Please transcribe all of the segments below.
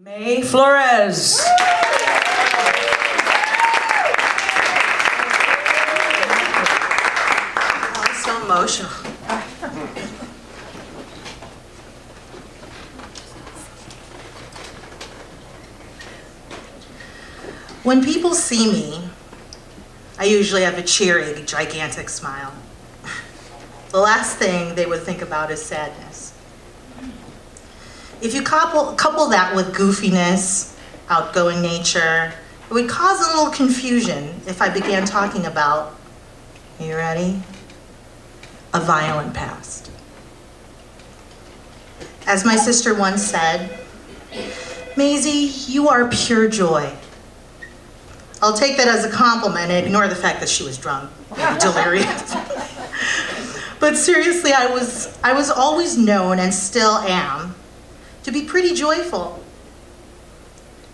Mae Flores. Oh, so emotional. When people see me, I usually have a cheery, gigantic smile. The last thing they would think about is sadness. If you couple that with goofiness, outgoing nature, it would cause a little confusion if I began talking about, are you ready? A violent past. As my sister once said, Maisie, you are pure joy. I'll take that as a compliment and ignore the fact that she was drunk, delirious. But seriously, I was always known, and still am, to be pretty joyful.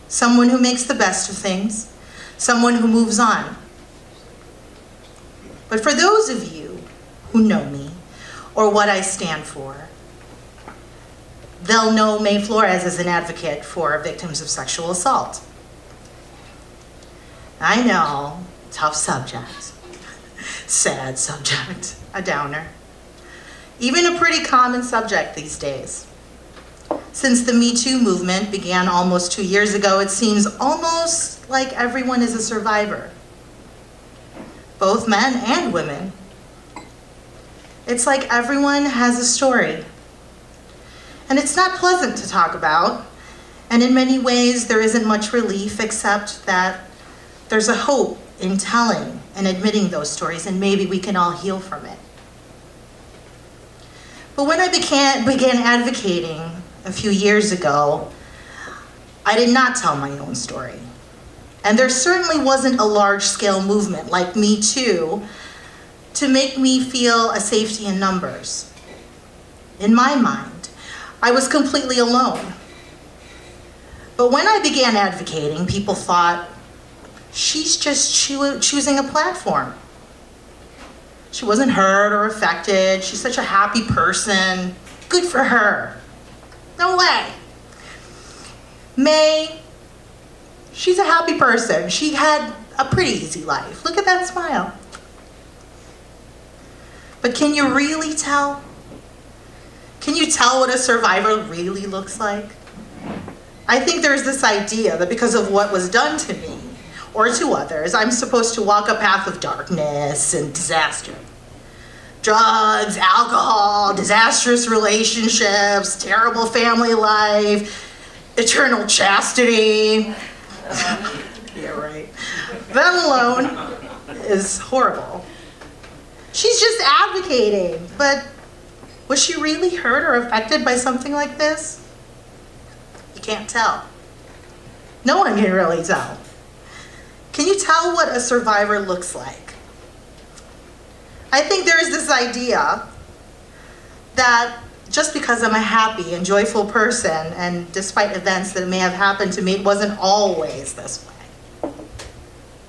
Someone who makes the best of things, someone who moves on. But for those of you who know me, or what I stand for, they'll know Mae Flores as an advocate for victims of sexual assault. I know, tough subject, sad subject, a downer. Even a pretty common subject these days. Since the Me Too movement began almost 2 years ago, it seems almost like everyone is a survivor. Both men and women. It's like everyone has a story. And it's not pleasant to talk about, and in many ways there isn't much relief except that there's a hope in telling and admitting those stories, and maybe we can all heal from it. But when I began advocating a few years ago, I did not tell my own story. And there certainly wasn't a large-scale movement like Me Too to make me feel a safety in numbers. In my mind, I was completely alone. But when I began advocating, people thought, she's just choosing a platform. She wasn't hurt or affected. She's such a happy person. Good for her. No way. Mae, she's a happy person. She had a pretty easy life. Look at that smile. But can you really tell? Can you tell what a survivor really looks like? I think there's this idea that because of what was done to me, or to others, I'm supposed to walk a path of darkness and disaster. Drugs, alcohol, disastrous relationships, terrible family life, eternal chastity. Yeah, right. That alone is horrible. She's just advocating, but was she really hurt or affected by something like this? You can't tell. No one can really tell. Can you tell what a survivor looks like? I think there is this idea that just because I'm a happy and joyful person, and despite events that may have happened to me, it wasn't always this way.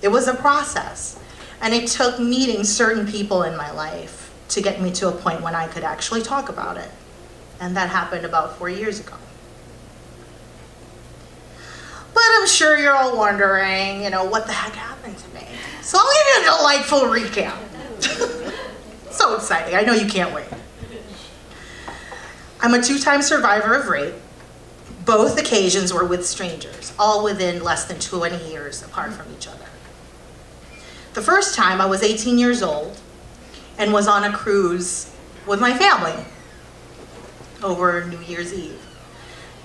It was a process, and it took meeting certain people in my life to get me to a point when I could actually talk about it. And that happened about 4 years ago. But I'm sure you're all wondering, what the heck happened to me? So I'll give you a delightful recap. So exciting, I know you can't wait. I'm a 2-time survivor of rape. Both occasions were with strangers, all within less than 20 years apart from each other. The first time I was 18 years old and was on a cruise with my family over New Year's Eve.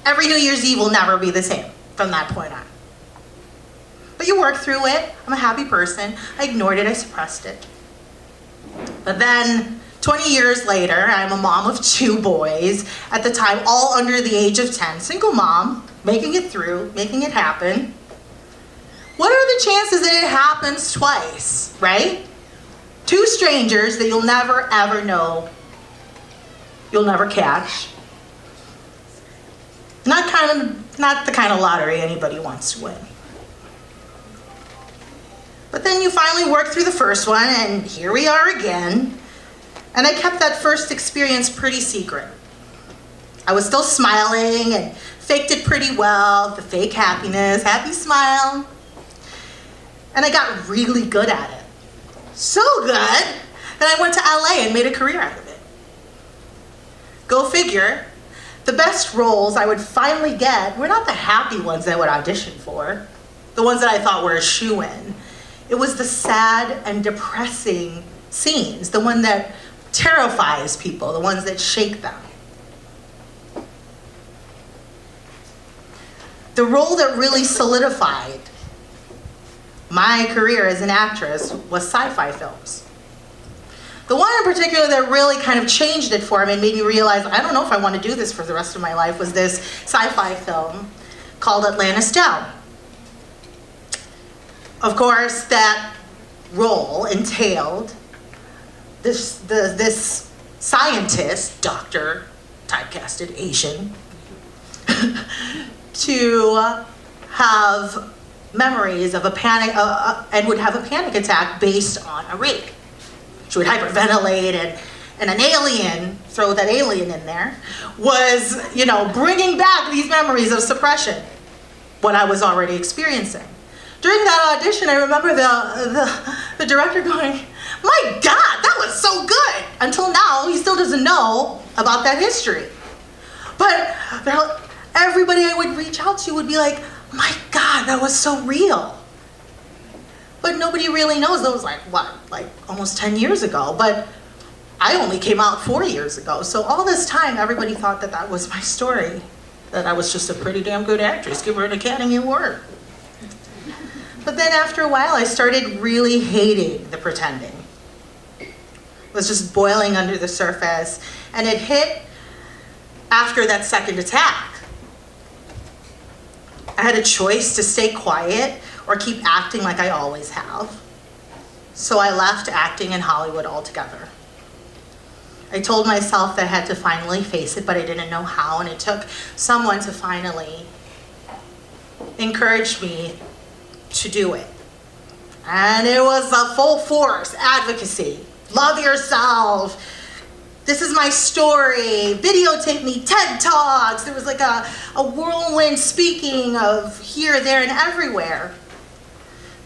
Every New Year's Eve will never be the same from that point on. But you work through it. I'm a happy person. I ignored it, I suppressed it. But then 20 years later, I'm a mom of 2 boys, at the time all under the age of 10, single mom, making it through, making it happen. What are the chances that it happens twice, right? 2 strangers that you'll never ever know, you'll never catch. Not the kind of lottery anybody wants to win. But then you finally work through the first one, and here we are again. And I kept that first experience pretty secret. I was still smiling and faked it pretty well, the fake happiness, happy smile. And I got really good at it. So good that I went to LA and made a career out of it. Go figure, the best roles I would finally get were not the happy ones I would audition for, the ones that I thought were a shoo-in. It was the sad and depressing scenes, the one that terrifies people, the ones that shake them. The role that really solidified my career as an actress was sci-fi films. The one in particular that really kind of changed it for me and made me realize, I don't know if I want to do this for the rest of my life, was this sci-fi film called Atlantis Down. Of course, that role entailed this scientist, doctor, typecasted Asian, to have memories of a panic, and would have a panic attack based on a rape. She would hyperventilate, and an alien, throw that alien in there, was, bringing back these memories of suppression, what I was already experiencing. During that audition, I remember the director going, "My God, that was so good!" Until now, he still doesn't know about that history. But everybody I would reach out to would be like, "My God, that was so real." But nobody really knows. That was like almost 10 years ago. But I only came out 4 years ago. So all this time, everybody thought that was my story, that I was just a pretty damn good actress. Give her an Academy Award. But then after a while, I started really hating the pretending. It was just boiling under the surface. And it hit after that second attack. I had a choice to stay quiet or keep acting like I always have. So I left acting in Hollywood altogether. I told myself that I had to finally face it, but I didn't know how, and it took someone to finally encourage me to do it. And it was a full force advocacy. Love yourself. This is my story. Videotape me, TED Talks. There was like a whirlwind speaking of here, there, and everywhere.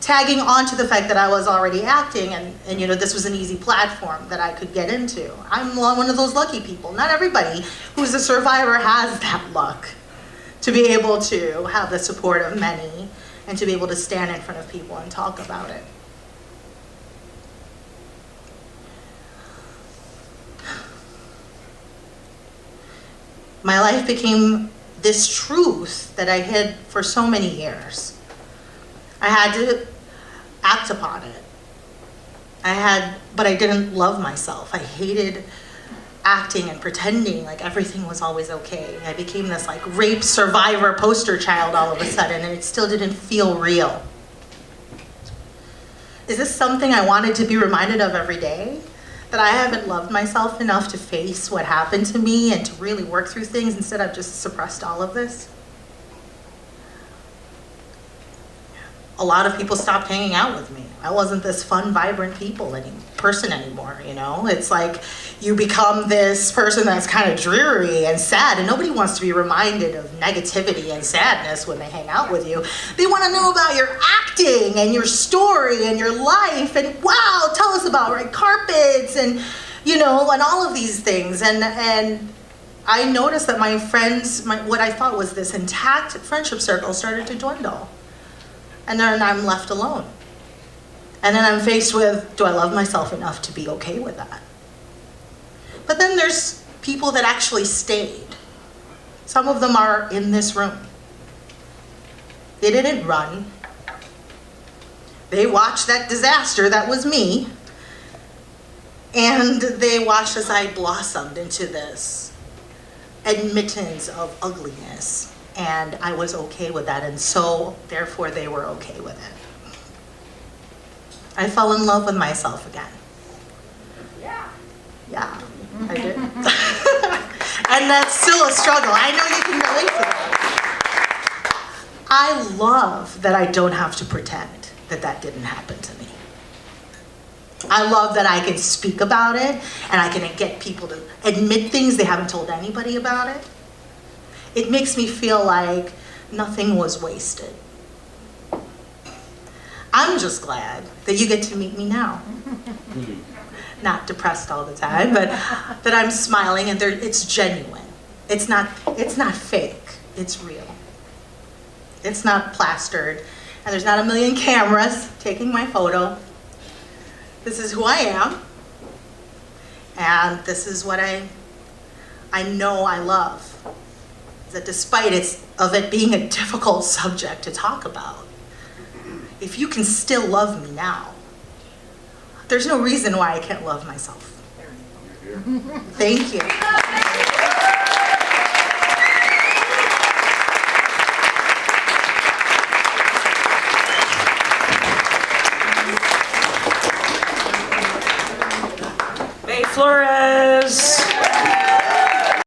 Tagging on to the fact that I was already acting and this was an easy platform that I could get into. I'm one of those lucky people. Not everybody who's a survivor has that luck to be able to have the support of many and to be able to stand in front of people and talk about it. My life became this truth that I hid for so many years. I had to act upon it. But I didn't love myself. I hated acting and pretending like everything was always okay. I became this rape survivor poster child all of a sudden, and it still didn't feel real. Is this something I wanted to be reminded of every day? That I haven't loved myself enough to face what happened to me and to really work through things. Instead, I've just suppressed all of this. A lot of people stopped hanging out with me. I wasn't this fun, vibrant person anymore, It's like you become this person that's kind of dreary and sad, and nobody wants to be reminded of negativity and sadness when they hang out with you. They want to know about your acting and your story and your life, and wow, tell us about red carpets and, and all of these things. And I noticed that my friends, what I thought was this intact friendship circle started to dwindle. And then I'm left alone. And then I'm faced with, do I love myself enough to be okay with that? But then there's people that actually stayed. Some of them are in this room. They didn't run. They watched that disaster that was me. And they watched as I blossomed into this admittance of ugliness. And I was okay with that, and so, therefore, they were okay with it. I fell in love with myself again. Yeah, I did. And that's still a struggle. I know you can relate to that. I love that I don't have to pretend that didn't happen to me. I love that I can speak about it, and I can get people to admit things they haven't told anybody about it. It makes me feel like nothing was wasted. I'm just glad that you get to meet me now. Not depressed all the time, but that I'm smiling and it's genuine. It's not fake, it's real. It's not plastered, and there's not a million cameras taking my photo. This is who I am, and this is what I know I love. That despite it being a difficult subject to talk about, if you can still love me now, there's no reason why I can't love myself. Thank you.